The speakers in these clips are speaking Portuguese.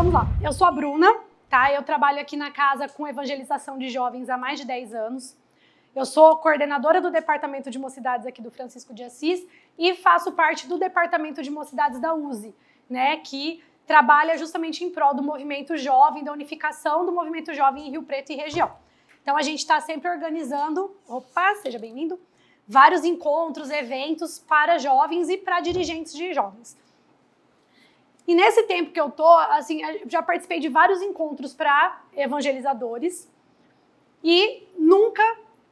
vamos lá. Eu sou a Bruna, tá? Eu trabalho aqui na casa com evangelização de jovens há mais de 10 anos. Eu sou coordenadora do Departamento de Mocidades aqui do Francisco de Assis e faço parte do Departamento de Mocidades da USE, né? Que trabalha justamente em prol do movimento jovem, da unificação do movimento jovem em Rio Preto e região. Então, a gente está sempre organizando, seja bem-vindo, vários encontros, eventos para jovens e para dirigentes de jovens. E nesse tempo que eu tô, assim, já participei de vários encontros para evangelizadores e nunca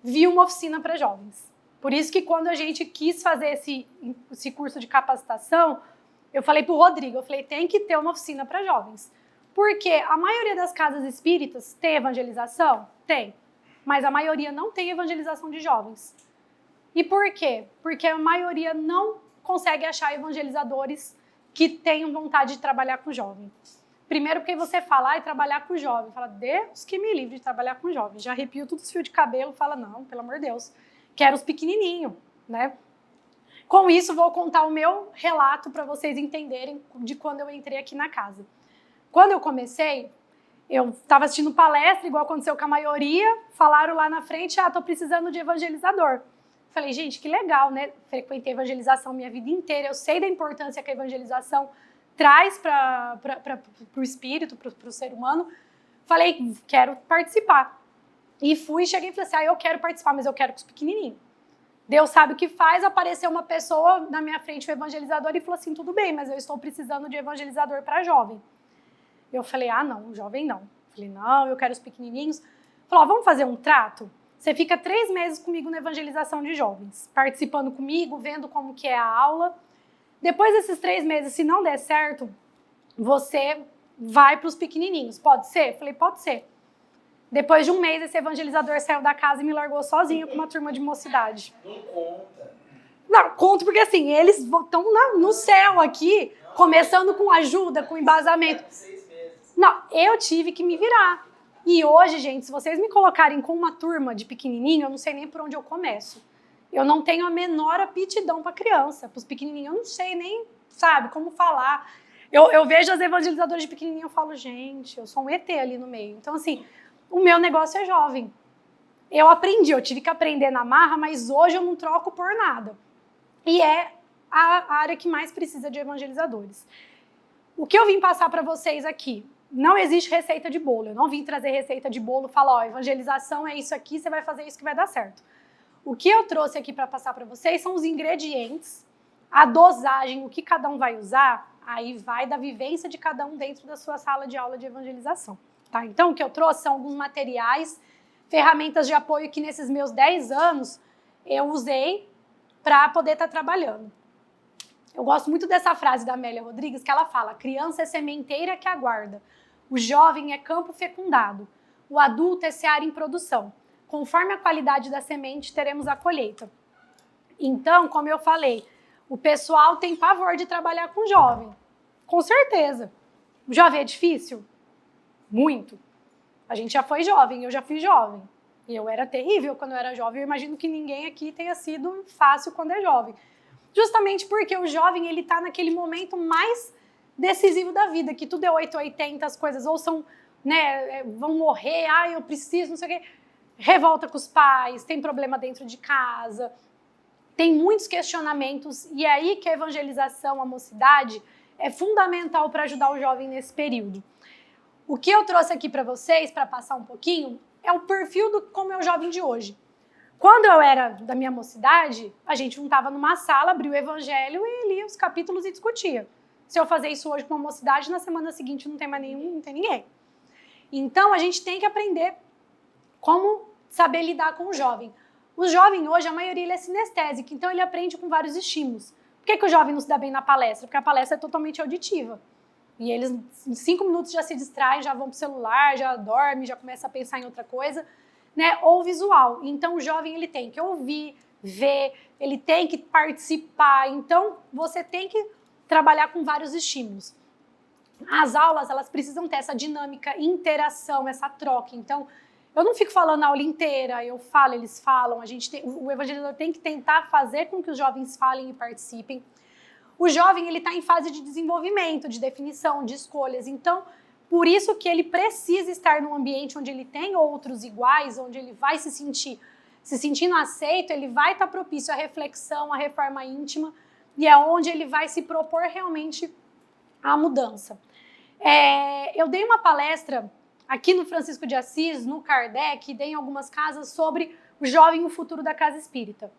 vi uma oficina para jovens. Por isso que quando a gente quis fazer esse curso de capacitação, eu falei para o Rodrigo, tem que ter uma oficina para jovens. Porque a maioria das casas espíritas tem evangelização? Tem. Mas a maioria não tem evangelização de jovens. E por quê? Porque a maioria não consegue achar evangelizadores que tenham vontade de trabalhar com jovem. Primeiro porque você fala, trabalhar com jovem. Fala, Deus que me livre de trabalhar com jovem. Já arrepio todos os fios de cabelo, fala, não, pelo amor de Deus, quero os pequenininhos, né? Com isso, vou contar o meu relato para vocês entenderem de quando eu entrei aqui na casa. Quando eu comecei, eu estava assistindo palestra, igual aconteceu com a maioria, falaram lá na frente, tô precisando de evangelizador. Falei, gente, que legal, né? Frequentei evangelização minha vida inteira, eu sei da importância que a evangelização traz para o espírito, para o ser humano. Falei, quero participar. E cheguei e falei assim, eu quero participar, mas eu quero com os pequenininhos. Deus sabe o que faz, apareceu uma pessoa na minha frente, um evangelizador, e falou assim, tudo bem, mas eu estou precisando de evangelizador para jovem. Eu falei, não, jovem não. Falei, não, eu quero os pequenininhos. Falou, vamos fazer um trato? Você fica 3 meses comigo na evangelização de jovens, participando comigo, vendo como que é a aula. Depois desses 3 meses, se não der certo, você vai para os pequenininhos. Pode ser? Falei, pode ser. Depois de 1 mês, esse evangelizador saiu da casa e me largou sozinho com uma turma de mocidade. Não conta. Não, conto porque assim, eles estão no céu aqui, começando com ajuda, com embasamento. 6 meses. Não, eu tive que me virar. E hoje, gente, se vocês me colocarem com uma turma de pequenininho, eu não sei nem por onde eu começo. Eu não tenho a menor aptidão para criança, para os pequenininhos. Eu não sei nem, como falar. Eu vejo as evangelizadoras de pequenininho e falo, gente, eu sou um ET ali no meio. Então, assim, o meu negócio é jovem. Eu tive que aprender na marra, mas hoje eu não troco por nada. E é a área que mais precisa de evangelizadores. O que eu vim passar para vocês aqui? Não existe receita de bolo. Eu não vim trazer receita de bolo e falar, evangelização é isso aqui, você vai fazer isso que vai dar certo. O que eu trouxe aqui para passar para vocês são os ingredientes, a dosagem, o que cada um vai usar, aí vai da vivência de cada um dentro da sua sala de aula de evangelização. Tá? Então, o que eu trouxe são alguns materiais, ferramentas de apoio que nesses meus 10 anos eu usei para poder estar trabalhando. Eu gosto muito dessa frase da Amélia Rodrigues, que ela fala, criança é sementeira que aguarda, o jovem é campo fecundado, o adulto é seara em produção. Conforme a qualidade da semente, teremos a colheita. Então, como eu falei, o pessoal tem pavor de trabalhar com jovem. Com certeza. O jovem é difícil? Muito. A gente já foi jovem, eu já fui jovem. E eu era terrível quando eu era jovem. Eu imagino que ninguém aqui tenha sido fácil quando é jovem. Justamente porque o jovem, ele tá naquele momento mais decisivo da vida, que tudo é 880, as coisas ou são, vão morrer, eu preciso, não sei o quê. Revolta com os pais, tem problema dentro de casa, tem muitos questionamentos, e é aí que a evangelização, a mocidade, é fundamental para ajudar o jovem nesse período. O que eu trouxe aqui para vocês, para passar um pouquinho, é o perfil do como é o jovem de hoje. Quando eu era da minha mocidade, a gente juntava numa sala, abria o evangelho e lia os capítulos e discutia. Se eu fazer isso hoje com uma mocidade, na semana seguinte não tem mais nenhum, não tem ninguém. Então, a gente tem que aprender como saber lidar com o jovem. O jovem hoje, a maioria, ele é sinestésico, então ele aprende com vários estímulos. Por que o jovem não se dá bem na palestra? Porque a palestra é totalmente auditiva. E eles, em 5 minutos, já se distraem, já vão pro celular, já dormem, já começam a pensar em outra coisa, ou visual. Então, o jovem, ele tem que ouvir, ver, ele tem que participar. Então, você tem que trabalhar com vários estímulos. As aulas, elas precisam ter essa dinâmica, interação, essa troca. Então, eu não fico falando a aula inteira, eu falo, eles falam. O evangelizador tem que tentar fazer com que os jovens falem e participem. O jovem, ele está em fase de desenvolvimento, de definição, de escolhas. Então, Por isso que ele precisa estar num ambiente onde ele tem outros iguais, onde ele vai se sentindo aceito, ele vai estar propício à reflexão, à reforma íntima, e é onde ele vai se propor realmente à mudança. Eu dei uma palestra aqui no Francisco de Assis, no Kardec, dei em algumas casas sobre o jovem e o futuro da casa espírita.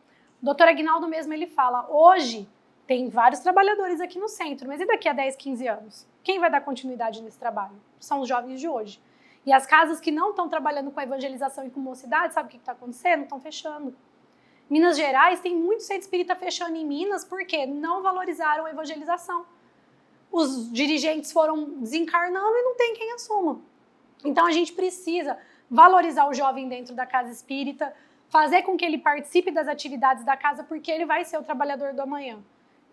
O doutor Aguinaldo mesmo, ele fala, hoje tem vários trabalhadores aqui no centro, mas e daqui a 10, 15 anos? Quem vai dar continuidade nesse trabalho? São os jovens de hoje. E as casas que não estão trabalhando com a evangelização e com mocidade, sabe o que está acontecendo? Estão fechando. Minas Gerais tem muito centro espírita fechando em Minas porque não valorizaram a evangelização. Os dirigentes foram desencarnando e não tem quem assuma. Então a gente precisa valorizar o jovem dentro da casa espírita, fazer com que ele participe das atividades da casa, porque ele vai ser o trabalhador do amanhã.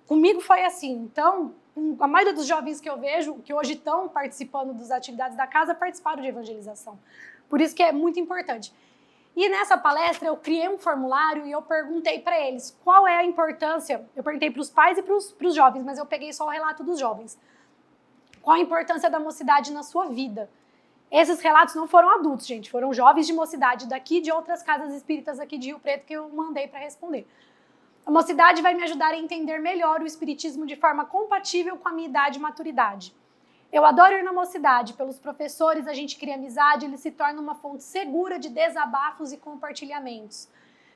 Comigo foi assim. Então, a maioria dos jovens que eu vejo, que hoje estão participando das atividades da casa, participaram de evangelização. Por isso que é muito importante. E nessa palestra eu criei um formulário e eu perguntei para eles qual é a importância. Eu perguntei para os pais e para os jovens, mas eu peguei só o relato dos jovens. Qual a importância da mocidade na sua vida? Esses relatos não foram adultos, gente, foram jovens de mocidade daqui, de outras casas espíritas aqui de Rio Preto que eu mandei para responder. A mocidade vai me ajudar a entender melhor o espiritismo de forma compatível com a minha idade e maturidade. Eu adoro ir na mocidade, pelos professores a gente cria amizade, ele se torna uma fonte segura de desabafos e compartilhamentos.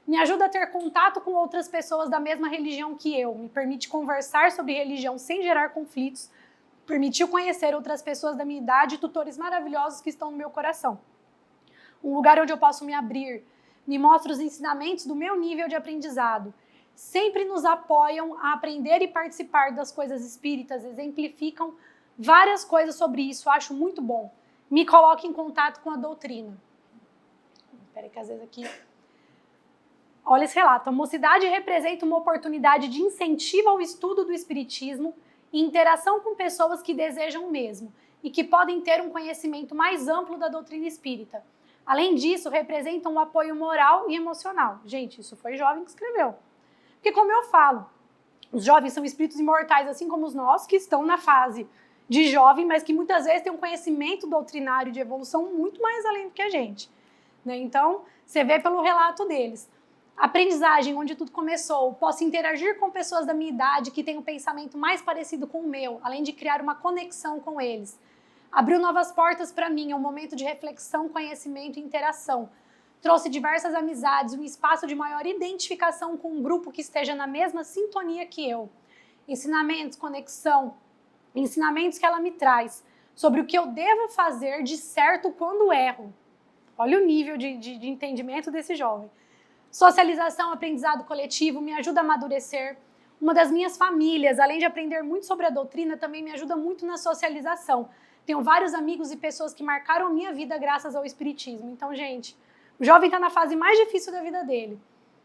Me ajuda a ter contato com outras pessoas da mesma religião que eu, me permite conversar sobre religião sem gerar conflitos, permitiu conhecer outras pessoas da minha idade e tutores maravilhosos que estão no meu coração. Um lugar onde eu posso me abrir, me mostra os ensinamentos do meu nível de aprendizado. Sempre nos apoiam a aprender e participar das coisas espíritas, exemplificam várias coisas sobre isso, acho muito bom. Me coloca em contato com a doutrina. Espera aí que às vezes aqui... Olha esse relato. A mocidade representa uma oportunidade de incentivo ao estudo do espiritismo e interação com pessoas que desejam o mesmo e que podem ter um conhecimento mais amplo da doutrina espírita. Além disso, representa um apoio moral e emocional. Gente, isso foi jovem que escreveu. Porque como eu falo, os jovens são espíritos imortais, assim como os nossos, que estão na fase de jovem, mas que muitas vezes têm um conhecimento doutrinário de evolução muito mais além do que a gente. Né? Então, você vê pelo relato deles. Aprendizagem, onde tudo começou. Posso interagir com pessoas da minha idade que têm um pensamento mais parecido com o meu, além de criar uma conexão com eles. Abriu novas portas para mim, é um momento de reflexão, conhecimento e interação. Trouxe diversas amizades, um espaço de maior identificação com um grupo que esteja na mesma sintonia que eu. Ensinamentos, conexão, ensinamentos que ela me traz sobre o que eu devo fazer de certo quando erro. Olha o nível de entendimento desse jovem. Socialização, aprendizado coletivo, me ajuda a amadurecer. Uma das minhas famílias, além de aprender muito sobre a doutrina, também me ajuda muito na socialização. Tenho vários amigos e pessoas que marcaram a minha vida graças ao espiritismo. Então, gente, o jovem está na fase mais difícil da vida dele.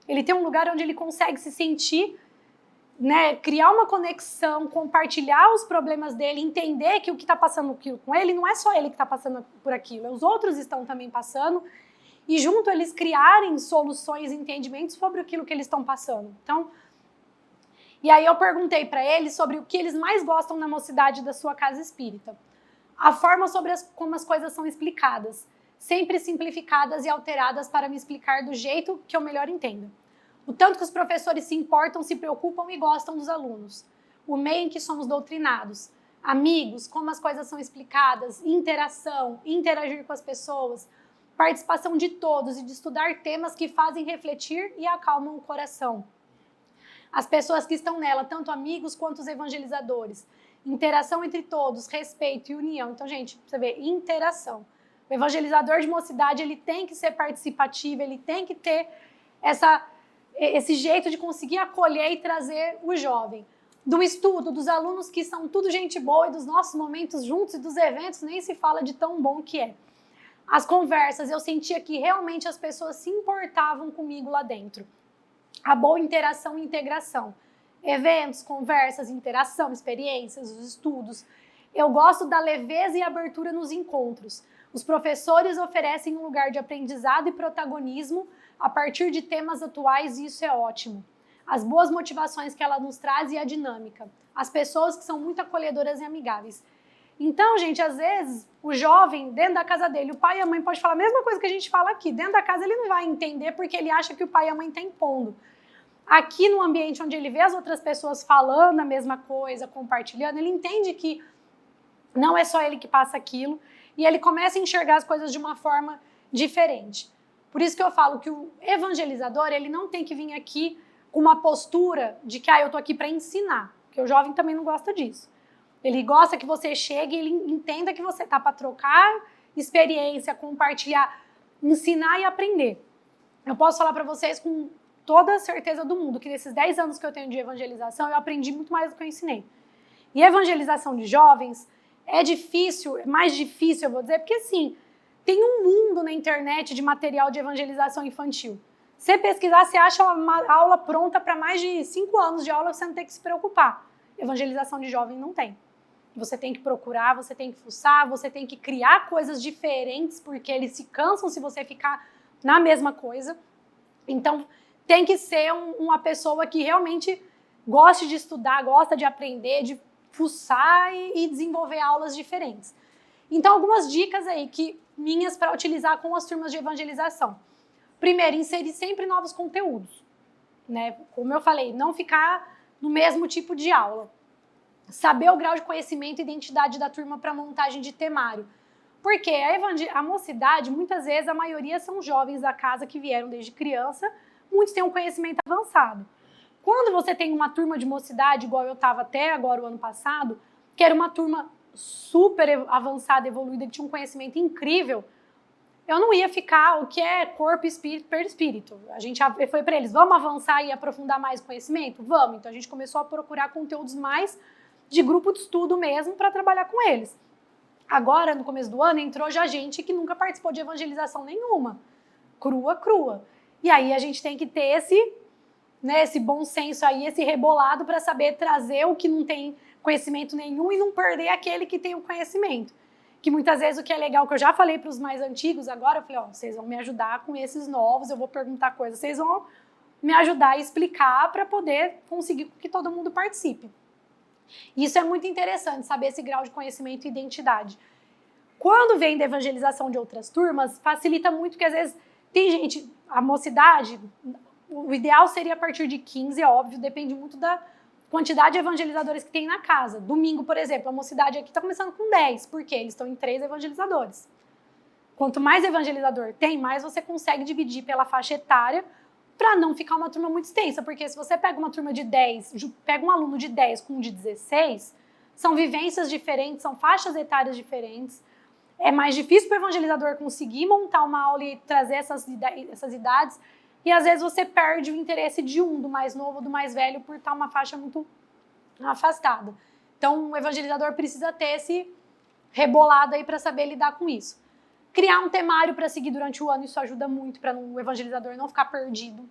Ele tem um lugar onde ele consegue se sentir, né, criar uma conexão, compartilhar os problemas dele, entender que o que está passando com ele não é só ele que está passando por aquilo, os outros estão também passando, e junto eles criarem soluções e entendimentos sobre aquilo que eles estão passando. Então, e aí eu perguntei para eles sobre o que eles mais gostam na mocidade da sua casa espírita. A forma sobre como as coisas são explicadas, sempre simplificadas e alteradas para me explicar do jeito que eu melhor entendo. O tanto que os professores se importam, se preocupam e gostam dos alunos. O meio em que somos doutrinados. Amigos, como as coisas são explicadas, interação, interagir com as pessoas, participação de todos e de estudar temas que fazem refletir e acalmam o coração. As pessoas que estão nela, tanto amigos quanto os evangelizadores. Interação entre todos, respeito e união. Então, gente, você vê, interação. O evangelizador de mocidade, ele tem que ser participativo, ele tem que ter esse jeito de conseguir acolher e trazer o jovem. Do estudo, dos alunos que são tudo gente boa e dos nossos momentos juntos e dos eventos, nem se fala de tão bom que é. As conversas, eu sentia que realmente as pessoas se importavam comigo lá dentro. A boa interação e integração. Eventos, conversas, interação, experiências, os estudos. Eu gosto da leveza e abertura nos encontros. Os professores oferecem um lugar de aprendizado e protagonismo a partir de temas atuais e isso é ótimo. As boas motivações que ela nos traz e a dinâmica. As pessoas que são muito acolhedoras e amigáveis. Então, gente, às vezes, o jovem, dentro da casa dele, o pai e a mãe pode falar a mesma coisa que a gente fala aqui. Dentro da casa ele não vai entender porque ele acha que o pai e a mãe estão impondo. Aqui no ambiente onde ele vê as outras pessoas falando a mesma coisa, compartilhando, ele entende que não é só ele que passa aquilo e ele começa a enxergar as coisas de uma forma diferente. Por isso que eu falo que o evangelizador, ele não tem que vir aqui com uma postura de que eu tô aqui para ensinar, porque o jovem também não gosta disso. Ele gosta que você chegue e ele entenda que você tá para trocar experiência, compartilhar, ensinar e aprender. Eu posso falar para vocês com toda a certeza do mundo que nesses 10 anos que eu tenho de evangelização, eu aprendi muito mais do que eu ensinei. E evangelização de jovens é difícil, é mais difícil, eu vou dizer, porque assim, tem um mundo na internet de material de evangelização infantil. Você pesquisar, você acha uma aula pronta para mais de 5 anos de aula, você não tem que se preocupar. Evangelização de jovem não tem. Você tem que procurar, você tem que fuçar, você tem que criar coisas diferentes, porque eles se cansam se você ficar na mesma coisa. Então, tem que ser uma pessoa que realmente goste de estudar, gosta de aprender, de fuçar e desenvolver aulas diferentes. Então, algumas dicas aí minhas para utilizar com as turmas de evangelização. Primeiro, inserir sempre novos conteúdos, né? Como eu falei, não ficar no mesmo tipo de aula. Saber o grau de conhecimento e identidade da turma para montagem de temário. Porque a mocidade, muitas vezes, a maioria são jovens da casa que vieram desde criança, muitos têm um conhecimento avançado. Quando você tem uma turma de mocidade, igual eu estava até agora o ano passado, que era uma turma super avançada, evoluída, que tinha um conhecimento incrível, eu não ia ficar o que é corpo, espírito, perispírito. A gente foi para eles, vamos avançar e aprofundar mais o conhecimento? Vamos. Então a gente começou a procurar conteúdos mais de grupo de estudo mesmo para trabalhar com eles. Agora, no começo do ano, entrou já gente que nunca participou de evangelização nenhuma. Crua. E aí a gente tem que ter esse bom senso aí, esse rebolado para saber trazer o que não tem conhecimento nenhum e não perder aquele que tem o conhecimento. Que muitas vezes o que é legal, que eu já falei para os mais antigos agora, eu falei, vocês vão me ajudar com esses novos, eu vou perguntar coisas, vocês vão me ajudar a explicar para poder conseguir que todo mundo participe. Isso é muito interessante, saber esse grau de conhecimento e identidade. Quando vem da evangelização de outras turmas, facilita muito, porque às vezes tem gente, a mocidade, o ideal seria a partir de 15, é óbvio, depende muito da quantidade de evangelizadores que tem na casa. Domingo, por exemplo, a mocidade aqui está começando com 10, porque eles estão em 3 evangelizadores. Quanto mais evangelizador tem, mais você consegue dividir pela faixa etária para não ficar uma turma muito extensa, porque se você pega uma turma de 10, pega um aluno de 10 com um de 16, são vivências diferentes, são faixas etárias diferentes, é mais difícil para o evangelizador conseguir montar uma aula e trazer essas idades, e às vezes você perde o interesse de do mais novo, do mais velho, por estar uma faixa muito afastada. Então, o evangelizador precisa ter esse rebolado aí para saber lidar com isso. Criar um temário para seguir durante o ano, isso ajuda muito para o evangelizador não ficar perdido.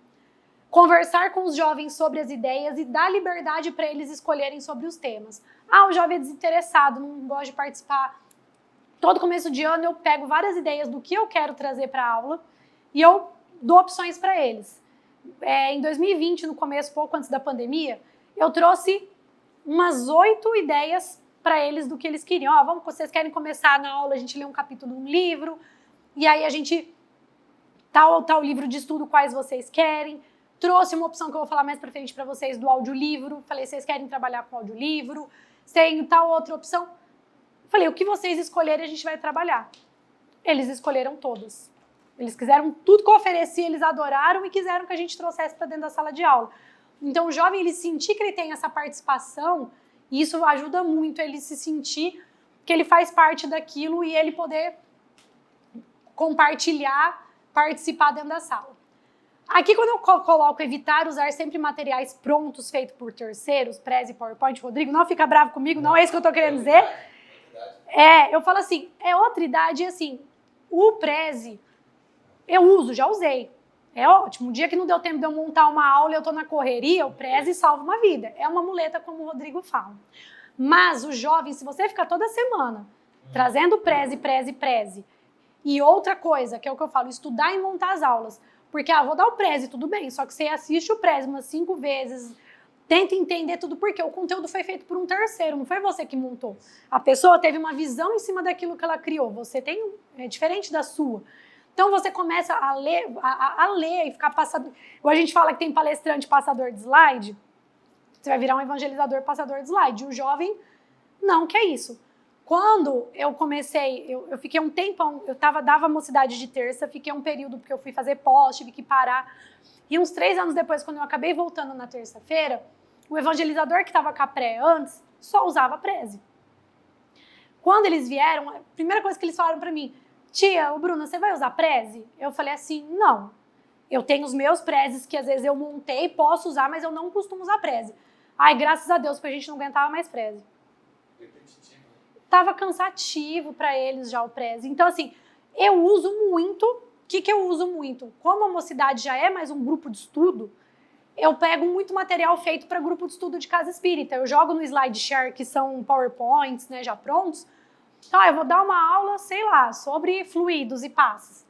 Conversar com os jovens sobre as ideias e dar liberdade para eles escolherem sobre os temas. O jovem é desinteressado, não gosta de participar. Todo começo de ano eu pego várias ideias do que eu quero trazer para a aula e eu dou opções para eles. Em 2020, no começo, pouco antes da pandemia, eu trouxe umas 8 ideias para eles do que eles queriam. Vocês querem começar na aula, a gente lê um capítulo de um livro, e aí a gente, tal livro de estudo, quais vocês querem. Trouxe uma opção que eu vou falar mais para frente para vocês do audiolivro. Falei, vocês querem trabalhar com audiolivro? Tem tal outra opção. Falei, o que vocês escolherem, a gente vai trabalhar. Eles escolheram todas. Eles quiseram tudo que eu ofereci, eles adoraram e quiseram que a gente trouxesse para dentro da sala de aula. Então, o jovem, ele sentir que ele tem essa participação, e isso ajuda muito ele se sentir que ele faz parte daquilo e ele poder compartilhar, participar dentro da sala. Aqui, quando eu coloco evitar usar sempre materiais prontos, feitos por terceiros, Prezi, PowerPoint, Rodrigo, não fica bravo comigo, não é isso que eu estou querendo dizer. Eu falo assim, é outra idade, assim, o Prezi, eu uso, já usei. É ótimo. Um dia que não deu tempo de eu montar uma aula e eu estou na correria, o Prezi salva uma vida. É uma muleta, como o Rodrigo fala. Mas o jovem, se você ficar toda semana trazendo Prezi, e outra coisa, que é o que eu falo, estudar e montar as aulas. Porque, vou dar o Prezi, tudo bem, só que você assiste o Prezi umas 5 vezes, Tenta entender tudo, porque o conteúdo foi feito por um terceiro, não foi você que montou. A pessoa teve uma visão em cima daquilo que ela criou, você tem é diferente da sua. Então você começa a ler e ficar passador. Ou a gente fala que tem palestrante passador de slide, você vai virar um evangelizador passador de slide. E o jovem não quer isso. Quando eu comecei, eu fiquei um tempão, dava mocidade de terça, fiquei um período porque eu fui fazer pós, tive que parar. E uns 3 anos depois, quando eu acabei voltando na terça-feira, o evangelizador que estava com a pré antes só usava preze. Quando eles vieram, a primeira coisa que eles falaram para mim, tia, Bruna, você vai usar preze? Eu falei assim, não. Eu tenho os meus prezes que às vezes eu montei, posso usar, mas eu não costumo usar preze. Ai, graças a Deus, porque a gente não aguentava mais preze. Tava cansativo para eles já o preze. Então, assim, eu uso muito. O que eu uso muito? Como a mocidade já é mais um grupo de estudo, eu pego muito material feito para grupo de estudo de casa espírita. Eu jogo no SlideShare, que são PowerPoints, né, já prontos. Então, eu vou dar uma aula, sei lá, sobre fluidos e passes.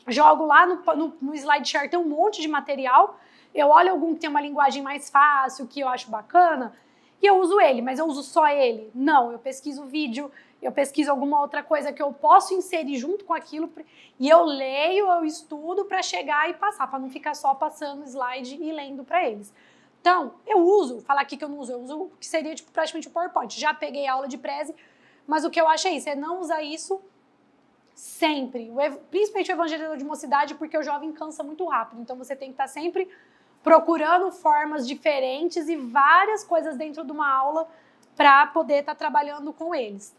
Jogo lá no SlideShare, tem um monte de material. Eu olho algum que tem uma linguagem mais fácil, que eu acho bacana, e eu uso ele, mas eu uso só ele? Não, eu pesquiso vídeo, eu pesquiso alguma outra coisa que eu posso inserir junto com aquilo, e eu leio, eu estudo para chegar e passar, para não ficar só passando slide e lendo para eles. Então, eu uso, falar aqui que eu não uso, eu uso o que seria tipo, praticamente o PowerPoint. Já peguei aula de preze, mas o que eu acho é isso, é não usar isso sempre, principalmente o evangelizador de mocidade, porque o jovem cansa muito rápido, então você tem que estar sempre procurando formas diferentes e várias coisas dentro de uma aula para poder estar trabalhando com eles.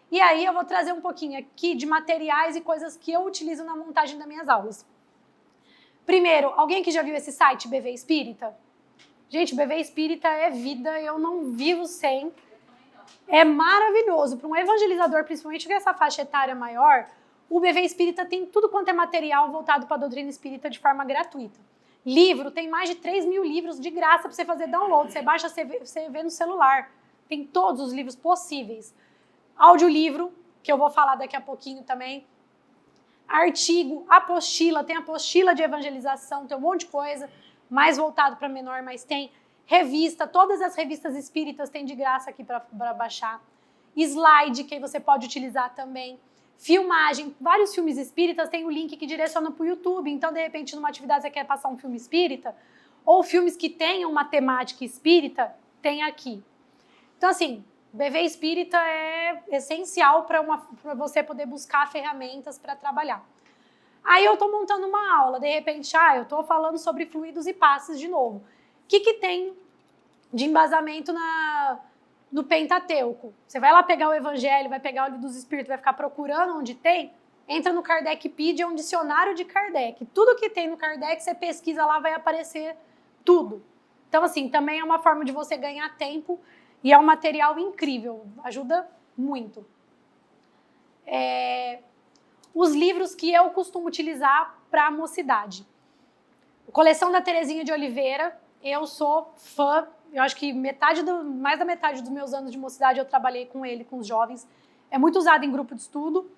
E aí eu vou trazer um pouquinho aqui de materiais e coisas que eu utilizo na montagem das minhas aulas. Primeiro, alguém que já viu esse site, BV Espírita? Gente, BV Espírita é vida, eu não vivo sem. É maravilhoso. Para um evangelizador, principalmente com essa faixa etária maior, o BV Espírita tem tudo quanto é material voltado para a doutrina espírita de forma gratuita. Livro, tem mais de 3 mil livros de graça para você fazer download. Você baixa, você vê no celular. Tem todos os livros possíveis. Audiolivro, que eu vou falar daqui a pouquinho também. Artigo, apostila, tem apostila de evangelização, tem um monte de coisa, mais voltado para menor, mas tem revista, todas as revistas espíritas tem de graça aqui para baixar. Slide, que você pode utilizar também. Filmagem, vários filmes espíritas tem o link que direciona para o YouTube, então de repente numa atividade você quer passar um filme espírita, ou filmes que tenham uma temática espírita, tem aqui. Então assim, BV Espírita é essencial para você poder buscar ferramentas para trabalhar. Aí eu estou montando uma aula, de repente, eu estou falando sobre fluidos e passes de novo. O que tem de embasamento no Pentateuco? Você vai lá pegar o Evangelho, vai pegar o Livro dos Espíritos, vai ficar procurando onde tem, entra no Kardecpedia, é um dicionário de Kardec. Tudo que tem no Kardec, você pesquisa lá, vai aparecer tudo. Então, assim, também é uma forma de você ganhar tempo e é um material incrível, ajuda muito. Os livros que eu costumo utilizar para a mocidade. A coleção da Terezinha de Oliveira, eu sou fã, eu acho que mais da metade dos meus anos de mocidade eu trabalhei com ele, com os jovens. É muito usado em grupo de estudo.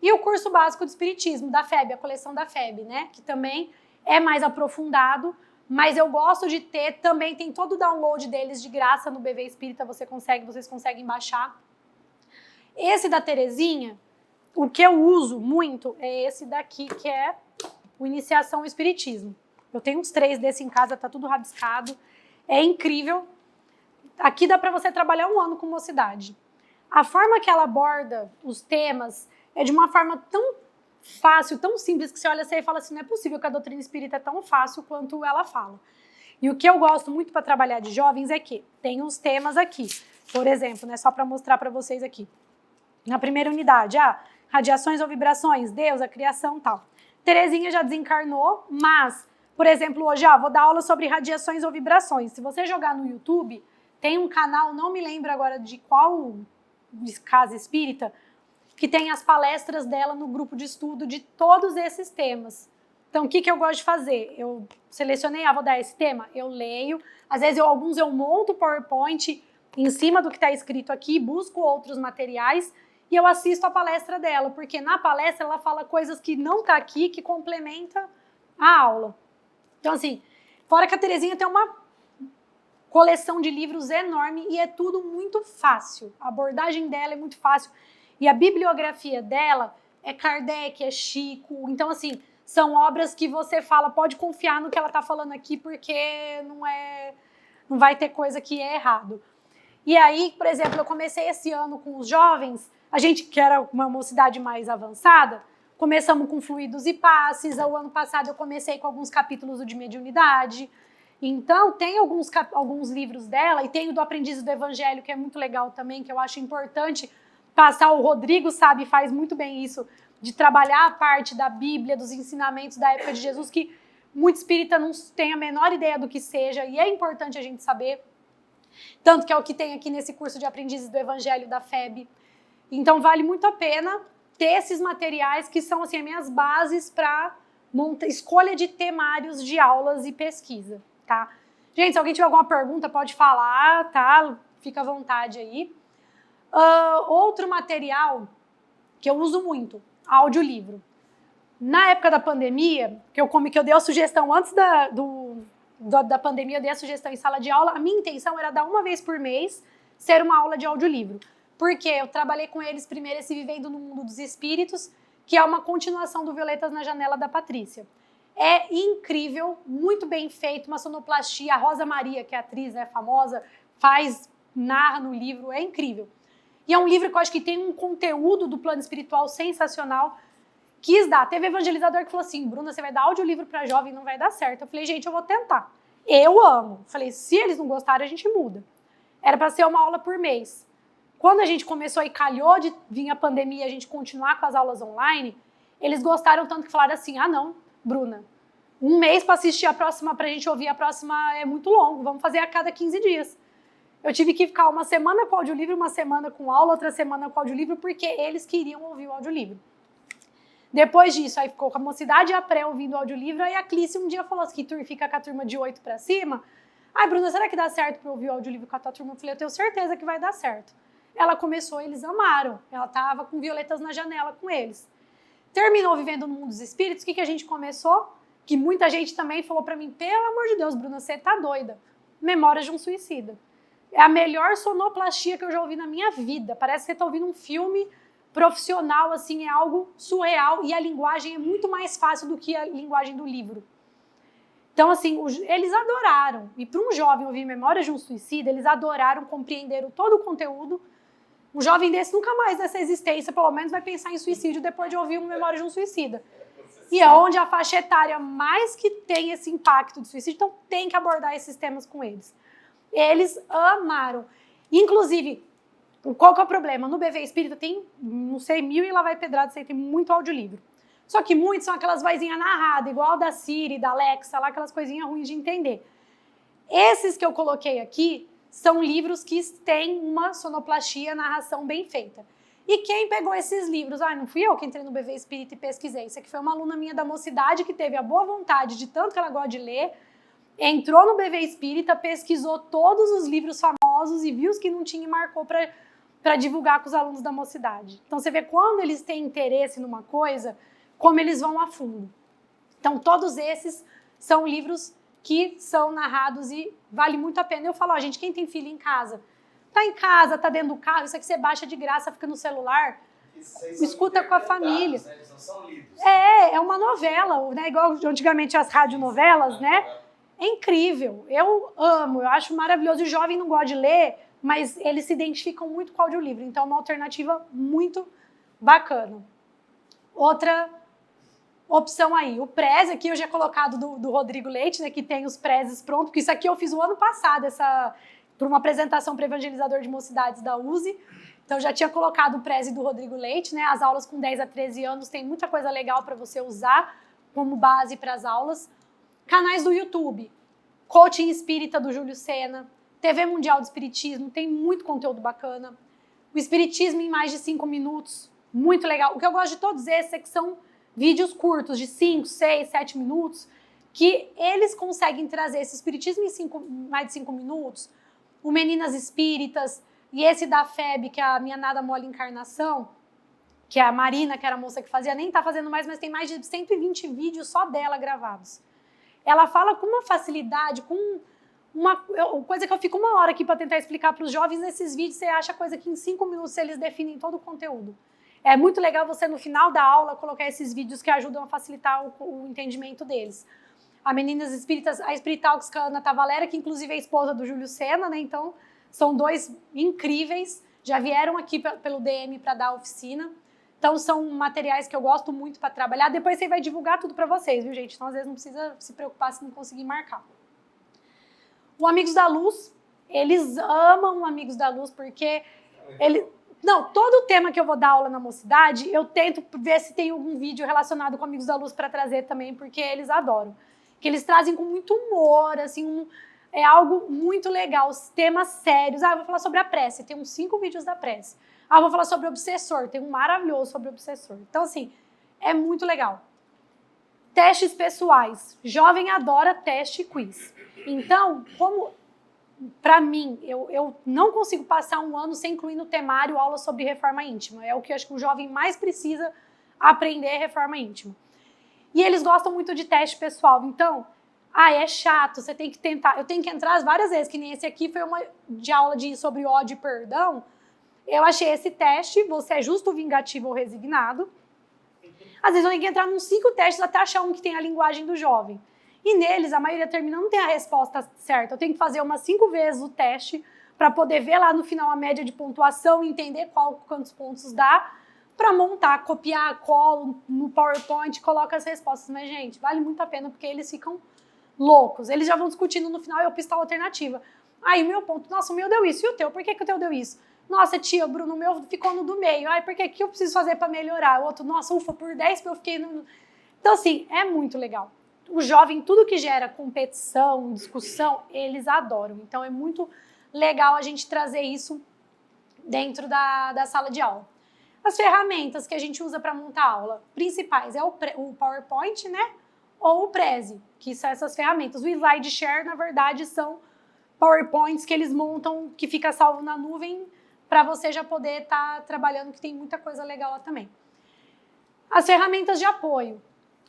E o curso básico de Espiritismo, da FEB, a coleção da FEB, né? Que também é mais aprofundado, mas eu gosto de ter, também tem todo o download deles de graça no BV Espírita, vocês conseguem baixar. Esse da Terezinha, o que eu uso muito é esse daqui, que é o Iniciação ao Espiritismo. Eu tenho uns 3 desse em casa, tá tudo rabiscado. É incrível. Aqui dá para você trabalhar 1 ano com mocidade. A forma que ela aborda os temas é de uma forma tão fácil, tão simples, que você olha assim e fala assim, não é possível que a doutrina espírita é tão fácil quanto ela fala. E o que eu gosto muito para trabalhar de jovens é que tem uns temas aqui. Por exemplo, né, só para mostrar para vocês aqui. Na primeira unidade, radiações ou vibrações, Deus, a criação, tal. Terezinha já desencarnou, mas, por exemplo, hoje, vou dar aula sobre radiações ou vibrações. Se você jogar no YouTube, tem um canal, não me lembro agora de qual casa espírita, que tem as palestras dela no grupo de estudo de todos esses temas. Então, o que eu gosto de fazer? Eu selecionei, vou dar esse tema, eu leio, às vezes alguns eu monto o PowerPoint em cima do que está escrito aqui, busco outros materiais e eu assisto a palestra dela, porque na palestra ela fala coisas que não está aqui, que complementa a aula. Então, assim, fora que a Terezinha tem uma coleção de livros enorme e é tudo muito fácil. A abordagem dela é muito fácil. E a bibliografia dela é Kardec, é Chico. Então, assim, são obras que você fala, pode confiar no que ela está falando aqui, porque não vai ter coisa que é errado. E aí, por exemplo, eu comecei esse ano com os jovens, a gente que era uma mocidade mais avançada, começamos com fluidos e passes, o ano passado eu comecei com alguns capítulos de mediunidade. Então, tem alguns livros dela, e tem o do Aprendiz do Evangelho, que é muito legal também, que eu acho importante passar. O Rodrigo, sabe, faz muito bem isso, de trabalhar a parte da Bíblia, dos ensinamentos da época de Jesus, que muito espírita não tem a menor ideia do que seja, e é importante a gente saber. Tanto que é o que tem aqui nesse curso de Aprendizes do Evangelho da FEB. Então, vale muito a pena ter esses materiais que são assim, as minhas bases para escolha de temários de aulas e pesquisa, tá? Gente, se alguém tiver alguma pergunta, pode falar, tá? Fica à vontade aí. Outro material que eu uso muito, audiolivro. Na época da pandemia, que eu dei a sugestão antes da pandemia, eu dei a sugestão em sala de aula, a minha intenção era dar uma vez por mês ser uma aula de audiolivro. Porque eu trabalhei com eles primeiro esse Vivendo no Mundo dos Espíritos, que é uma continuação do Violetas na Janela da Patrícia. É incrível, muito bem feito, uma sonoplastia. A Rosa Maria, que é atriz, famosa, narra no livro, é incrível. E é um livro que eu acho que tem um conteúdo do plano espiritual sensacional. Quis dar. Teve evangelizador que falou assim, Bruna, você vai dar audiolivro para jovem, não vai dar certo. Eu falei, gente, eu vou tentar. Eu amo. Falei, se eles não gostarem, a gente muda. Era para ser uma aula por mês. Quando a gente começou e calhou de vir a pandemia e a gente continuar com as aulas online, eles gostaram tanto que falaram assim, não, Bruna, um mês para assistir a próxima, para a gente ouvir a próxima é muito longo, vamos fazer a cada 15 dias. Eu tive que ficar uma semana com o audiolivro, uma semana com aula, outra semana com o audiolivro, porque eles queriam ouvir o audiolivro. Depois disso, aí ficou com a mocidade e a pré ouvindo o audiolivro, aí a Clícia um dia falou assim, que fica com a turma de 8 para cima, Bruna, será que dá certo para ouvir o audiolivro com a tua turma? Eu falei, eu tenho certeza que vai dar certo. Ela começou, eles amaram. Ela estava com Violetas na Janela com eles. Terminou Vivendo no Mundo dos Espíritos. O que a gente começou? Que muita gente também falou para mim, pelo amor de Deus, Bruna, você tá doida. Memórias de um Suicida. É a melhor sonoplastia que eu já ouvi na minha vida. Parece que você tá ouvindo um filme profissional, assim, é algo surreal. E a linguagem é muito mais fácil do que a linguagem do livro. Então, assim, eles adoraram. E para um jovem ouvir Memórias de um Suicida, eles adoraram, compreenderam todo o conteúdo. Um jovem desse nunca mais nessa existência, pelo menos, vai pensar em suicídio depois de ouvir uma Memória de um Suicida. E é onde a faixa etária mais que tem esse impacto de suicídio, então tem que abordar esses temas com eles. Eles amaram. Inclusive, qual que é o problema? No BV Espírita tem, não sei, 1000 e lá vai pedrada, tem muito audiolivro. Só que muitos são aquelas vozinhas narradas, igual da Siri, da Alexa, lá, aquelas coisinhas ruins de entender. Esses que eu coloquei aqui são livros que têm uma sonoplastia, narração bem feita. E quem pegou esses livros? Não fui eu que entrei no BV Espírita e pesquisei. Isso aqui foi uma aluna minha da mocidade que teve a boa vontade, de tanto que ela gosta de ler, entrou no BV Espírita, pesquisou todos os livros famosos e viu os que não tinha e marcou para divulgar com os alunos da mocidade. Então você vê quando eles têm interesse numa coisa, como eles vão a fundo. Então todos esses são livros que são narrados e vale muito a pena. Eu falo, gente, quem tem filho em casa? Tá em casa, tá dentro do carro, isso aqui você baixa de graça, fica no celular, escuta com a família. Né? Eles não são lidos. É uma novela, né? Igual antigamente as radionovelas, né? É incrível, eu amo, eu acho maravilhoso. O jovem não gosta de ler, mas eles se identificam muito com o audiolivro, então é uma alternativa muito bacana. Outra opção aí, o Prezi, aqui eu já colocado do Rodrigo Leite, né, que tem os Prezes prontos, porque isso aqui eu fiz o ano passado, por uma apresentação para evangelizador de mocidades da USE, então eu já tinha colocado o Prezi do Rodrigo Leite, né, as aulas com 10 a 13 anos, tem muita coisa legal para você usar como base para as aulas. Canais do YouTube, Coaching Espírita do Júlio Sena, TV Mundial do Espiritismo, tem muito conteúdo bacana. O Espiritismo em mais de 5 minutos, muito legal. O que eu gosto de todos esses é que são vídeos curtos, de 5, 6, 7 minutos, que eles conseguem trazer esse Espiritismo em mais de 5 minutos, o Meninas Espíritas, e esse da FEB, que é a Minha Nada Mole Encarnação, que é a Marina, que era a moça que fazia, nem está fazendo mais, mas tem mais de 120 vídeos só dela gravados. Ela fala com uma facilidade, com Coisa que eu fico 1 hora aqui para tentar explicar para os jovens nesses vídeos, você acha coisa que em 5 minutos eles definem todo o conteúdo. É muito legal você, no final da aula, colocar esses vídeos que ajudam a facilitar o entendimento deles. A Meninas Espíritas, a Espiritalks com a Ana Tavalera, que inclusive é esposa do Júlio Sena, né? Então, são 2 incríveis. Já vieram aqui pelo DM para dar oficina. Então, são materiais que eu gosto muito para trabalhar. Depois você vai divulgar tudo para vocês, viu, gente? Então, às vezes, não precisa se preocupar se não conseguir marcar. O Amigos da Luz, eles amam o Amigos da Luz, porque todo tema que eu vou dar aula na Mocidade, eu tento ver se tem algum vídeo relacionado com Amigos da Luz para trazer também, porque eles adoram. Que eles trazem com muito humor, assim, é algo muito legal, os temas sérios. Eu vou falar sobre a prece, tem uns 5 vídeos da prece. Eu vou falar sobre o obsessor, tem um maravilhoso sobre o obsessor. Então, assim, é muito legal. Testes pessoais. Jovem adora teste e quiz. Então, para mim, eu não consigo passar 1 ano sem incluir no temário aula sobre reforma íntima. É o que eu acho que o jovem mais precisa aprender, reforma íntima. E eles gostam muito de teste pessoal. Então, é chato, você tem que tentar. Eu tenho que entrar várias vezes, que nem esse aqui foi uma de aula sobre ódio e perdão. Eu achei esse teste, você é justo, vingativo ou resignado. Às vezes eu tenho que entrar nos 5 testes até achar um que tem a linguagem do jovem. E neles, a maioria termina, não tem a resposta certa. Eu tenho que fazer umas 5 vezes o teste para poder ver lá no final a média de pontuação e entender quantos pontos dá, para montar, copiar, colo no PowerPoint, coloca as respostas. Mas, gente, vale muito a pena, porque eles ficam loucos. Eles já vão discutindo no final, eu pisto a alternativa. Aí o meu ponto, nossa, o meu deu isso, e o teu? Por que o teu deu isso? Nossa, tia, Bruno, o meu ficou no do meio. Por que eu preciso fazer para melhorar? O outro, nossa, ufa, por 10 eu fiquei no... Então, assim, é muito legal. O jovem, tudo que gera competição, discussão, eles adoram. Então, é muito legal a gente trazer isso dentro da sala de aula. As ferramentas que a gente usa para montar a aula principais é o PowerPoint, né? Ou o Prezi, que são essas ferramentas. O SlideShare, na verdade, são PowerPoints que eles montam, que fica salvo na nuvem, para você já poder estar trabalhando, que tem muita coisa legal lá também. As ferramentas de apoio.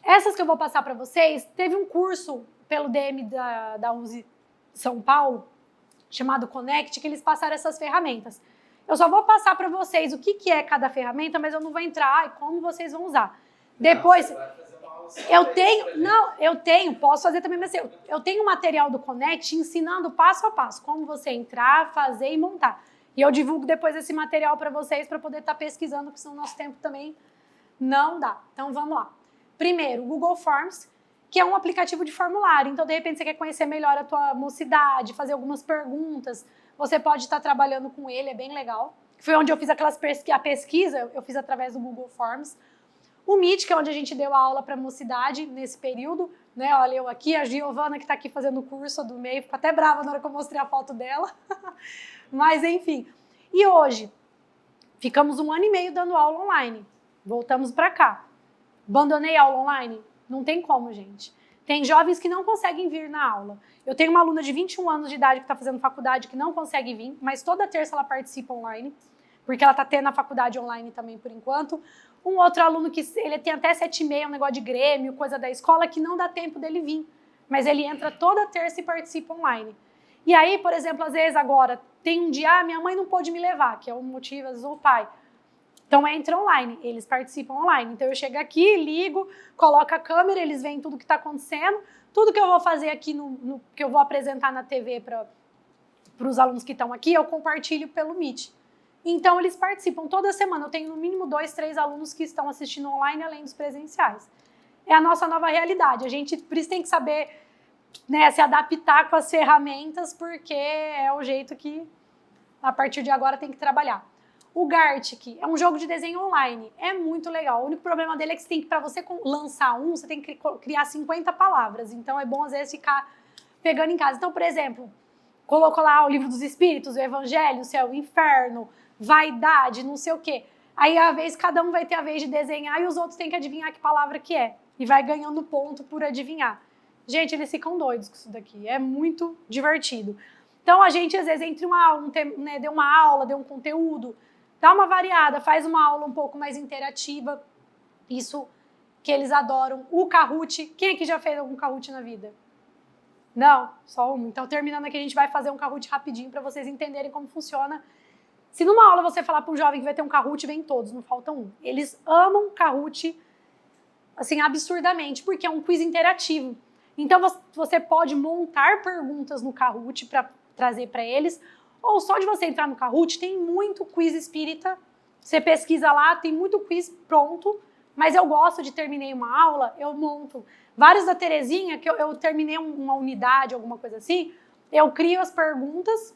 Essas que eu vou passar para vocês, teve um curso pelo DM da USE São Paulo, chamado Connect, que eles passaram essas ferramentas. Eu só vou passar para vocês o que é cada ferramenta, mas eu não vou entrar e como vocês vão usar. Depois, posso fazer também, mas eu tenho material do Connect ensinando passo a passo, como você entrar, fazer e montar. E eu divulgo depois esse material para vocês, para poder estar pesquisando, porque senão o nosso tempo também não dá. Então, vamos lá. Primeiro, o Google Forms, que é um aplicativo de formulário. Então, de repente, você quer conhecer melhor a tua mocidade, fazer algumas perguntas, você pode estar trabalhando com ele, é bem legal. Foi onde eu fiz a pesquisa, eu fiz através do Google Forms. O Meet, que é onde a gente deu a aula para a mocidade nesse período, né? Olha eu aqui, a Giovana que está aqui fazendo o curso do meio, ficou até brava na hora que eu mostrei a foto dela. Mas, enfim. E hoje, ficamos 1 ano e meio dando aula online. Voltamos para cá. Abandonei a aula online? Não tem como, gente. Tem jovens que não conseguem vir na aula. Eu tenho uma aluna de 21 anos de idade que está fazendo faculdade que não consegue vir, mas toda terça ela participa online, porque ela está tendo a faculdade online também por enquanto. Um outro aluno que ele tem até 7h30, um negócio de grêmio, coisa da escola, que não dá tempo dele vir. Mas ele entra toda terça e participa online. E aí, por exemplo, às vezes agora, tem um dia, minha mãe não pôde me levar, que é um motivo, às vezes, ou o pai. Então, entra online, eles participam online. Então, eu chego aqui, ligo, coloco a câmera, eles veem tudo que está acontecendo. Tudo que eu vou fazer aqui, que eu vou apresentar na TV para os alunos que estão aqui, eu compartilho pelo Meet. Então, eles participam toda semana. Eu tenho, no mínimo, 2, 3 alunos que estão assistindo online, além dos presenciais. É a nossa nova realidade. A gente, por isso, tem que saber, né, se adaptar com as ferramentas, porque é o jeito que, a partir de agora, tem que trabalhar. O Gartic é um jogo de desenho online. É muito legal. O único problema dele é que você tem que, para você lançar você tem que criar 50 palavras. Então, é bom, às vezes, ficar pegando em casa. Então, por exemplo, colocou lá o Livro dos Espíritos, o Evangelho, o Céu, o Inferno, vaidade, não sei o quê. Aí, cada um vai ter a vez de desenhar e os outros têm que adivinhar que palavra que é. E vai ganhando ponto por adivinhar. Gente, eles ficam doidos com isso daqui. É muito divertido. Então, a gente, às vezes, entre uma aula, né, deu uma aula, deu um conteúdo, dá uma variada, faz uma aula um pouco mais interativa. Isso que eles adoram. O Kahoot. Quem aqui já fez algum Kahoot na vida? Não, só uma. Então, terminando aqui, a gente vai fazer um Kahoot rapidinho para vocês entenderem como funciona. Se numa aula você falar para um jovem que vai ter um Kahoot, vem todos, não falta um. Eles amam Kahoot, assim, absurdamente, porque é um quiz interativo. Então, você pode montar perguntas no Kahoot para trazer para eles, ou só de você entrar no Kahoot, tem muito quiz espírita. Você pesquisa lá, tem muito quiz pronto, mas eu gosto de terminei uma aula, eu monto. Vários da Terezinha, que eu terminei uma unidade, alguma coisa assim, eu crio as perguntas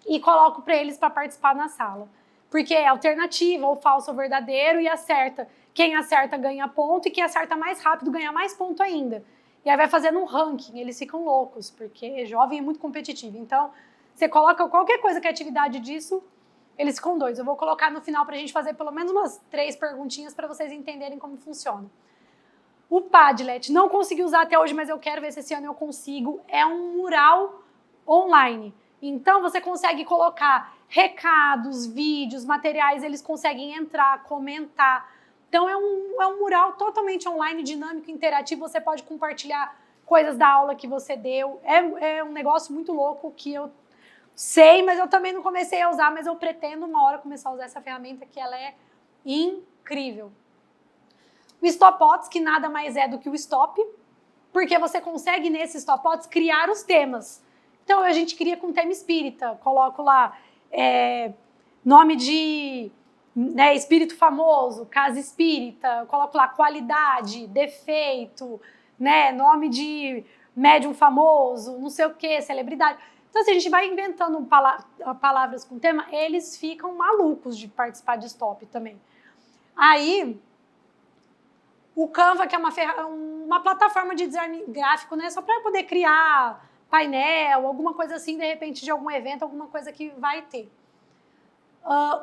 e coloco para eles para participar na sala. Porque é alternativa, ou falso ou verdadeiro, e acerta. Quem acerta ganha ponto, e quem acerta mais rápido ganha mais ponto ainda. E aí vai fazendo um ranking, eles ficam loucos, porque jovem é muito competitivo. Então, você coloca qualquer coisa que é atividade disso, eles ficam doidos. Eu vou colocar no final para a gente fazer pelo menos umas 3 perguntinhas para vocês entenderem como funciona. O Padlet, não consegui usar até hoje, mas eu quero ver se esse ano eu consigo. É um mural online. Então, você consegue colocar recados, vídeos, materiais, eles conseguem entrar, comentar. Então, é um mural totalmente online, dinâmico, interativo. Você pode compartilhar coisas da aula que você deu. É um negócio muito louco que eu sei, mas eu também não comecei a usar, mas eu pretendo uma hora começar a usar essa ferramenta, que ela é incrível. O Stopots, que nada mais é do que o Stop, porque você consegue, nesses Stopots, criar os temas. Então, a gente cria com tema espírita. Coloco lá nome de espírito famoso, casa espírita. Coloco lá qualidade, defeito, nome de médium famoso, não sei o quê, celebridade. Então, se a gente vai inventando palavras com tema, eles ficam malucos de participar de Stop também. Aí, o Canva, que é uma plataforma de design gráfico, só para poder criar painel, alguma coisa assim, de repente, de algum evento, alguma coisa que vai ter.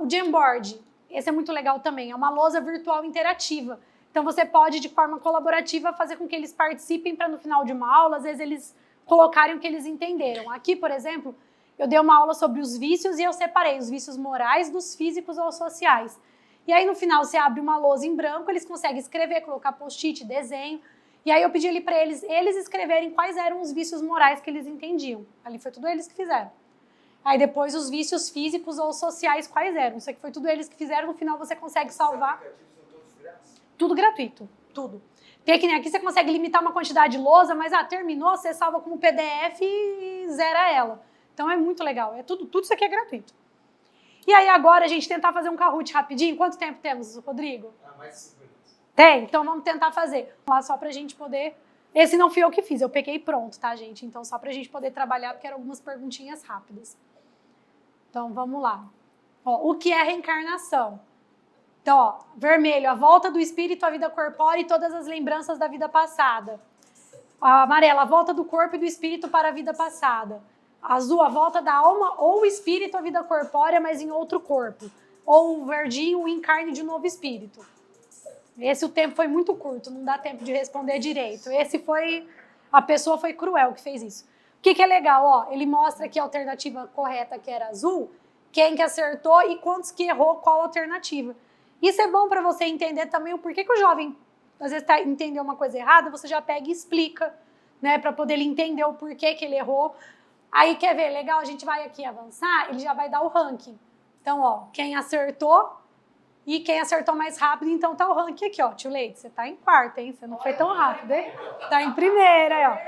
O Jamboard, esse é muito legal também, é uma lousa virtual interativa. Então, você pode, de forma colaborativa, fazer com que eles participem para, no final de uma aula, às vezes, eles colocarem o que eles entenderam. Aqui, por exemplo, eu dei uma aula sobre os vícios e eu separei os vícios morais dos físicos ou sociais. E aí, no final, você abre uma lousa em branco, eles conseguem escrever, colocar post-it, desenho. E aí, eu pedi ali para eles escreverem quais eram os vícios morais que eles entendiam. Ali foi tudo eles que fizeram. Aí, depois, os vícios físicos ou sociais, quais eram. Isso aqui foi tudo eles que fizeram. No final, você consegue salvar. Tudo gratuito, tudo. Tem que nem aqui, você consegue limitar uma quantidade de lousa, mas terminou, você salva como PDF e zera ela. Então, é muito legal. Tudo isso aqui é gratuito. E aí, agora, a gente tentar fazer um Kahoot rapidinho. Quanto tempo temos, Rodrigo? Mais de 5 minutos. Tem? Então, vamos tentar fazer. Lá só pra gente poder... Esse não fui eu que fiz, eu peguei pronto, tá, gente? Então, só pra gente poder trabalhar, porque eram algumas perguntinhas rápidas. Então, vamos lá. O que é reencarnação? Então, vermelho, a volta do espírito à vida corpórea e todas as lembranças da vida passada. Amarelo, a volta do corpo e do espírito para a vida passada. Azul, a volta da alma ou espírito à vida corpórea, mas em outro corpo. Ou verdinho, o encarne de um novo espírito. O tempo foi muito curto, não dá tempo de responder direito. A pessoa foi cruel que fez isso. O que é legal? Ele mostra aqui a alternativa correta, que era azul, quem que acertou e quantos que errou, qual alternativa. Isso é bom para você entender também o porquê que o jovem, às vezes, entendeu uma coisa errada, você já pega e explica, para poder ele entender o porquê que ele errou. Aí, quer ver? Legal, a gente vai aqui avançar, ele já vai dar o ranking. Então, quem acertou e quem acertou mais rápido, então tá o ranking aqui, Tio Leite, você tá em quarto, hein? Você não foi tão rápido, hein? Tá em primeira, aí,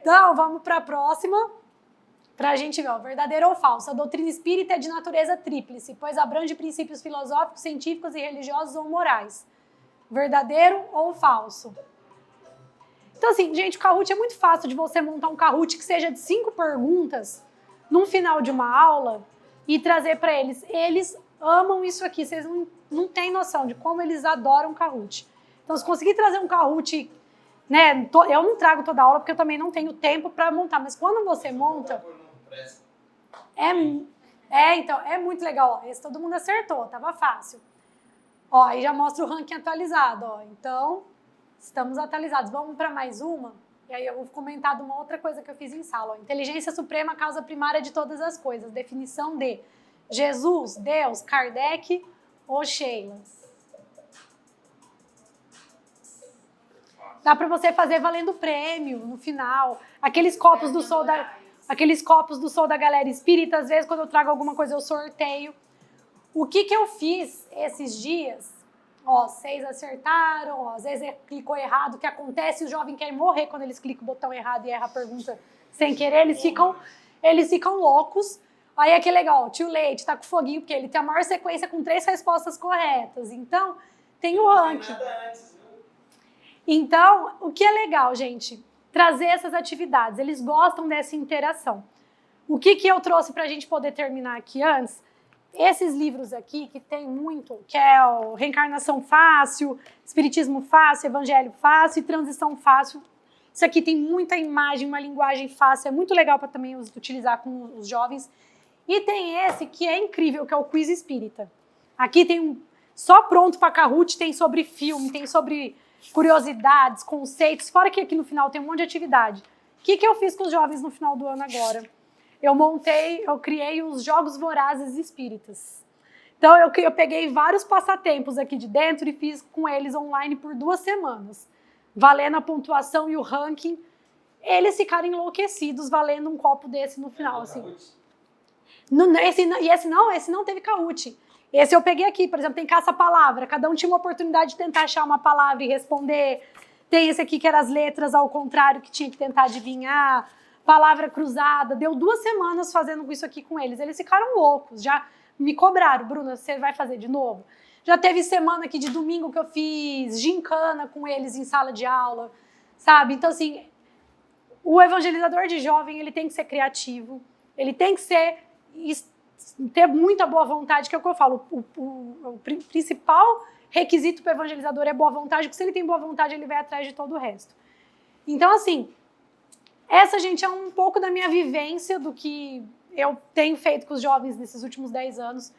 Então, vamos para a próxima, para a gente ver, verdadeiro ou falso. A doutrina espírita é de natureza tríplice, pois abrange princípios filosóficos, científicos e religiosos ou morais. Verdadeiro ou falso? Então, assim, gente, o Kahoot é muito fácil de você montar um Kahoot que seja de 5 perguntas no final de uma aula e trazer para eles. Eles amam isso aqui, vocês não têm noção de como eles adoram Kahoot. Então, se conseguir trazer um Kahoot, eu não trago toda a aula porque eu também não tenho tempo para montar, mas quando você monta... Então, é muito legal. Esse todo mundo acertou, tava fácil. Aí já mostra o ranking atualizado. Então, estamos atualizados. Vamos para mais uma. E aí eu vou comentar de uma outra coisa que eu fiz em sala. Inteligência suprema, causa primária de todas as coisas. Definição de Jesus, Deus, Kardec ou Sheila. Dá para você fazer valendo prêmio no final. Aqueles copos do sol da galera espírita, às vezes quando eu trago alguma coisa eu sorteio. O que eu fiz esses dias? Ó, 6 acertaram, ó, às vezes clicou errado. O que acontece? O jovem quer morrer quando eles clicam o botão errado e erra a pergunta sem querer. Eles ficam loucos. Aí é que legal, o tio Leite tá com foguinho, porque ele tem a maior sequência com 3 respostas corretas. Então, tem o ranking. Então, o que é legal, gente? Trazer essas atividades. Eles gostam dessa interação. O que eu trouxe pra gente poder terminar aqui antes? Esses livros aqui, que tem muito, que é o Reencarnação Fácil, Espiritismo Fácil, Evangelho Fácil e Transição Fácil. Isso aqui tem muita imagem, uma linguagem fácil, é muito legal para também utilizar com os jovens. E tem esse que é incrível, que é o Quiz Espírita. Aqui tem só pronto para Kahoot, tem sobre filme, tem sobre curiosidades, conceitos, fora que aqui no final tem um monte de atividade. O que eu fiz com os jovens no final do ano agora? Eu criei os Jogos Vorazes Espíritas. Então, eu peguei vários passatempos aqui de dentro e fiz com eles online por 2 semanas. Valendo a pontuação e o ranking. Eles ficaram enlouquecidos valendo um copo desse no final, assim. Esse não teve Kahoot. Esse eu peguei aqui, por exemplo, tem caça-palavra. Cada um tinha uma oportunidade de tentar achar uma palavra e responder. Tem esse aqui que era as letras ao contrário, que tinha que tentar adivinhar. Palavra cruzada. Deu 2 semanas fazendo isso aqui com eles. Eles ficaram loucos. Já me cobraram. Bruna, você vai fazer de novo? Já teve semana aqui de domingo que eu fiz gincana com eles em sala de aula, sabe? Então, assim, o evangelizador de jovem, ele tem que ser criativo. Ele tem que ter muita boa vontade, que é o que eu falo. O principal requisito para o evangelizador é boa vontade, porque se ele tem boa vontade, ele vai atrás de todo o resto. Então, assim, essa, gente, é um pouco da minha vivência, do que eu tenho feito com os jovens nesses últimos 10 anos.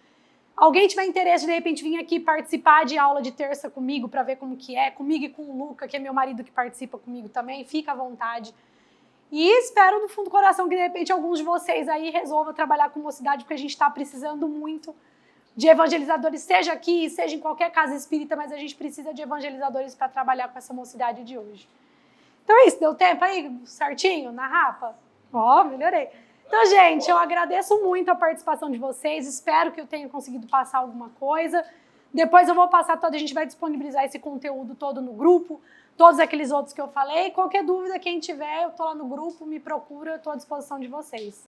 Alguém tiver interesse de repente vir aqui participar de aula de terça comigo para ver como que é, comigo e com o Luca, que é meu marido que participa comigo também, fica à vontade. E espero do fundo do coração que de repente alguns de vocês aí resolvam trabalhar com mocidade, porque a gente está precisando muito de evangelizadores, seja aqui, seja em qualquer casa espírita, mas a gente precisa de evangelizadores para trabalhar com essa mocidade de hoje. Então é isso, deu tempo aí certinho na rapa? Ó, melhorei. Então, gente, eu agradeço muito a participação de vocês, espero que eu tenha conseguido passar alguma coisa. Depois eu vou passar a gente vai disponibilizar esse conteúdo todo no grupo, todos aqueles outros que eu falei. Qualquer dúvida, quem tiver, eu tô lá no grupo, me procura, eu tô à disposição de vocês.